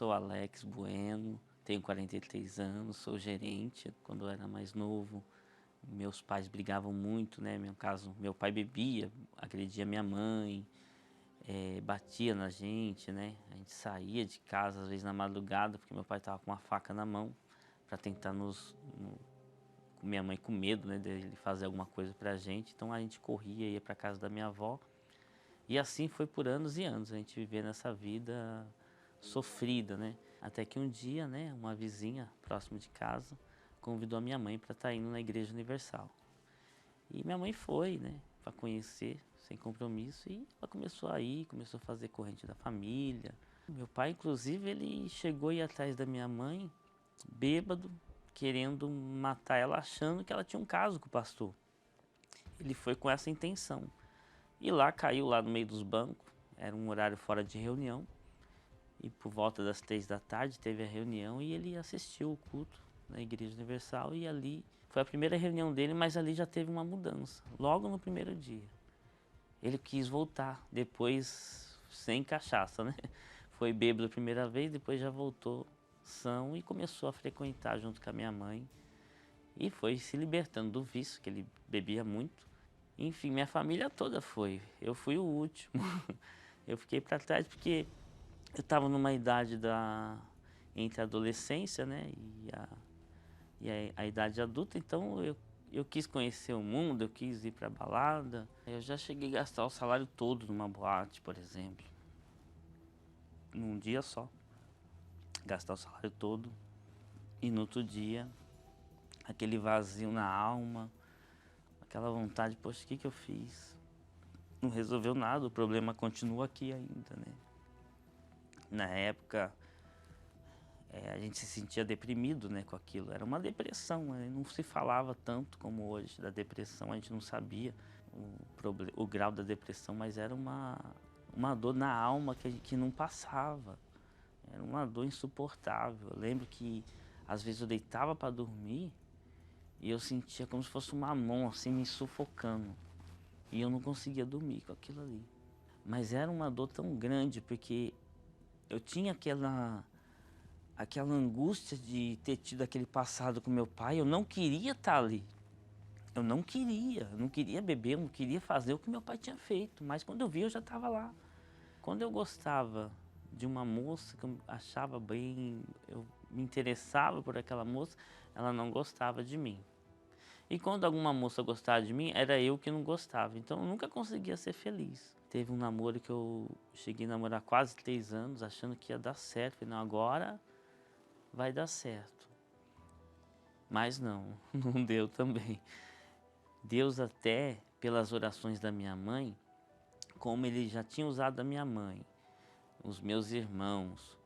sou Alex Bueno, tenho 43 anos, sou gerente. Quando eu era mais novo, meus pais brigavam muito, né? No meu caso, meu pai bebia, agredia minha mãe, batia na gente, né? A gente saía de casa, às vezes na madrugada, porque meu pai estava com uma faca na mão, para tentar com minha mãe com medo, né, dele fazer alguma coisa pra gente. Então a gente corria, ia pra casa da minha avó. E assim foi por anos e anos, a gente vivia nessa vida sofrida, né? Até que um dia, né, uma vizinha próximo de casa convidou a minha mãe para estar indo na Igreja Universal. E minha mãe foi, né, para conhecer, sem compromisso, e ela começou a ir, começou a fazer corrente da família. Meu pai, inclusive, ele chegou a ir atrás da minha mãe, bêbado, querendo matar ela, achando que ela tinha um caso com o pastor. Ele foi com essa intenção. E lá caiu lá no meio dos bancos, era um horário fora de reunião. E por volta das 3 da tarde teve a reunião e ele assistiu o culto na Igreja Universal. E ali foi a primeira reunião dele, mas ali já teve uma mudança, logo no primeiro dia. Ele quis voltar, depois sem cachaça, né? Foi bêbado a primeira vez, depois já voltou são e começou a frequentar junto com a minha mãe. E foi se libertando do vício, que ele bebia muito. Enfim, minha família toda foi. Eu fui o último. Eu fiquei para trás porque eu estava numa idade entre a adolescência, né, e a idade adulta, então eu quis conhecer o mundo, eu quis ir para balada. Eu já cheguei a gastar o salário todo numa boate, por exemplo, num dia só. Gastar o salário todo e no outro dia, aquele vazio na alma, aquela vontade, poxa, o que eu fiz? Não resolveu nada, o problema continua aqui ainda, né? Na época, a gente se sentia deprimido, né, com aquilo. Era uma depressão, né? Não se falava tanto como hoje da depressão, a gente não sabia o grau da depressão, mas era uma dor na alma que não passava. Era uma dor insuportável. Eu lembro que às vezes eu deitava para dormir e eu sentia como se fosse uma mão assim me sufocando. E eu não conseguia dormir com aquilo ali. Mas era uma dor tão grande porque eu tinha aquela angústia de ter tido aquele passado com meu pai. Eu não queria estar ali. Eu não queria beber, eu não queria fazer o que meu pai tinha feito. Mas quando eu vi, eu já estava lá. Quando eu gostava de uma moça que eu achava bem, eu me interessava por aquela moça, ela não gostava de mim. E quando alguma moça gostava de mim, era eu que não gostava. Então eu nunca conseguia ser feliz. Teve um namoro que eu cheguei a namorar quase 3 anos, achando que ia dar certo. Falei, não, agora vai dar certo. Mas não, não deu também. Deus, até pelas orações da minha mãe, como ele já tinha usado a minha mãe, os meus irmãos,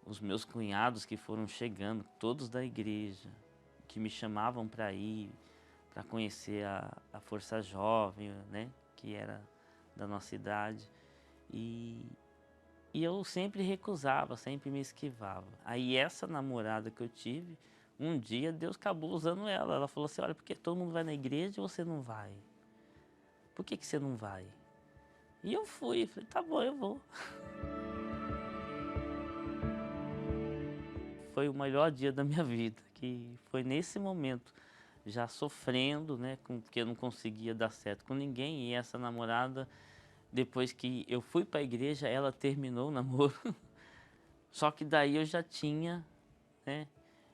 os meus cunhados que foram chegando, todos da igreja, que me chamavam para ir, para conhecer a Força Jovem, né, que era da nossa idade. E eu sempre recusava, sempre me esquivava. Aí essa namorada que eu tive, um dia Deus acabou usando ela. Ela falou assim, olha, porque todo mundo vai na igreja e você não vai? Por que você não vai? E eu fui, falei, tá bom, eu vou. Foi o melhor dia da minha vida, que foi nesse momento, já sofrendo, né, porque eu não conseguia dar certo com ninguém. E essa namorada, depois que eu fui para a igreja, ela terminou o namoro. Só que daí eu já tinha, né,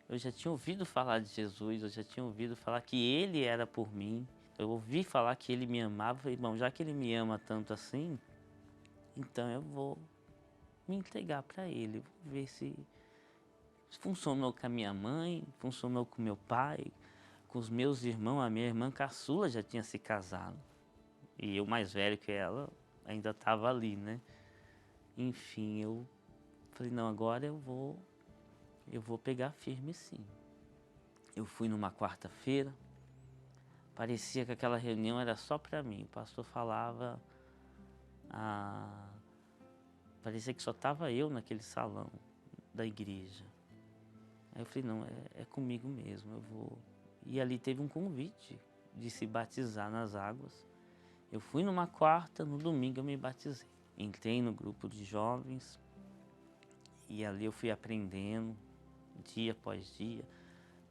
eu já tinha ouvido falar de Jesus, eu já tinha ouvido falar que Ele era por mim. Eu ouvi falar que Ele me amava. Falei, bom, já que Ele me ama tanto assim, então eu vou me entregar para Ele. Vou ver se funcionou com a minha mãe, funcionou com meu pai, com os meus irmãos. A minha irmã caçula já tinha se casado. E eu, mais velho que ela, ainda estava ali, né? Enfim, eu falei, não, agora eu vou pegar firme, sim. Eu fui numa quarta-feira, parecia que aquela reunião era só para mim. O pastor falava, parecia que só estava eu naquele salão da igreja. Aí eu falei, não, é comigo mesmo, eu vou. E ali teve um convite de se batizar nas águas. Eu fui numa quarta, no domingo eu me batizei. Entrei no grupo de jovens E ali eu fui aprendendo, dia após dia.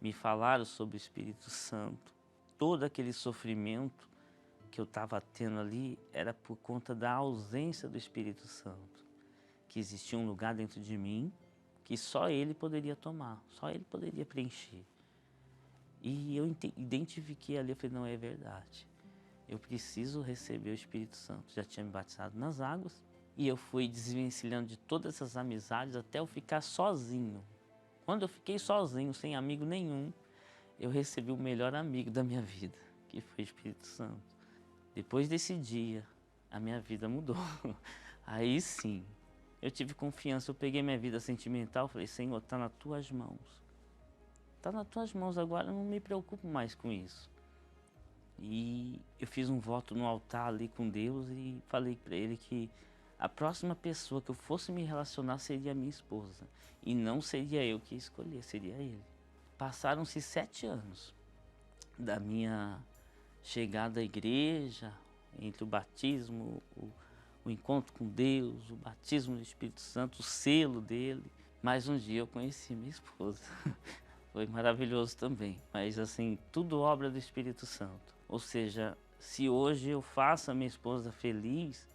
Me falaram sobre o Espírito Santo. Todo aquele sofrimento que eu estava tendo ali era por conta da ausência do Espírito Santo. Que existia um lugar dentro de mim que só Ele poderia tomar, só Ele poderia preencher. E eu identifiquei ali, eu falei, não, é verdade. Eu preciso receber o Espírito Santo. Já tinha me batizado nas águas e eu fui desvencilhando de todas essas amizades até eu ficar sozinho. Quando eu fiquei sozinho, sem amigo nenhum, eu recebi o melhor amigo da minha vida, que foi o Espírito Santo. Depois desse dia, a minha vida mudou. Aí sim, eu tive confiança, eu peguei minha vida sentimental, falei, Senhor, está nas tuas mãos. Está nas tuas mãos agora, eu não me preocupo mais com isso. E eu fiz um voto no altar ali com Deus e falei para Ele que a próxima pessoa que eu fosse me relacionar seria a minha esposa. E não seria eu que ia escolher, seria Ele. Passaram-se 7 anos da minha chegada à igreja, entre o batismo, o encontro com Deus, o batismo do Espírito Santo, o selo dele. Mas um dia eu conheci minha esposa. Foi maravilhoso também. Mas assim, tudo obra do Espírito Santo. Ou seja, se hoje eu faço a minha esposa feliz,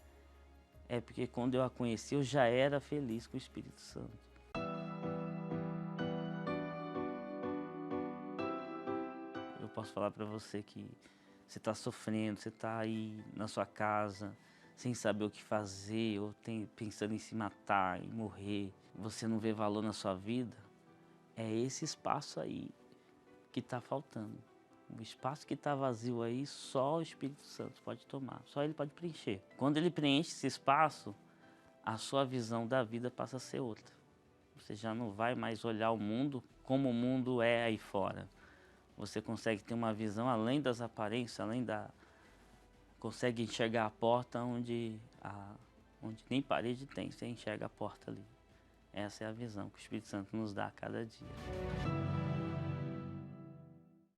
é porque quando eu a conheci eu já era feliz com o Espírito Santo. Eu posso falar para você que você está sofrendo, você está aí na sua casa, sem saber o que fazer, ou pensando em se matar, em morrer, você não vê valor na sua vida, é esse espaço aí que está faltando. O espaço que está vazio aí, só o Espírito Santo pode tomar, só Ele pode preencher. Quando Ele preenche esse espaço, a sua visão da vida passa a ser outra. Você já não vai mais olhar o mundo como o mundo é aí fora. Você consegue ter uma visão além das aparências, consegue enxergar a porta onde nem parede tem, você enxerga a porta ali. Essa é a visão que o Espírito Santo nos dá a cada dia.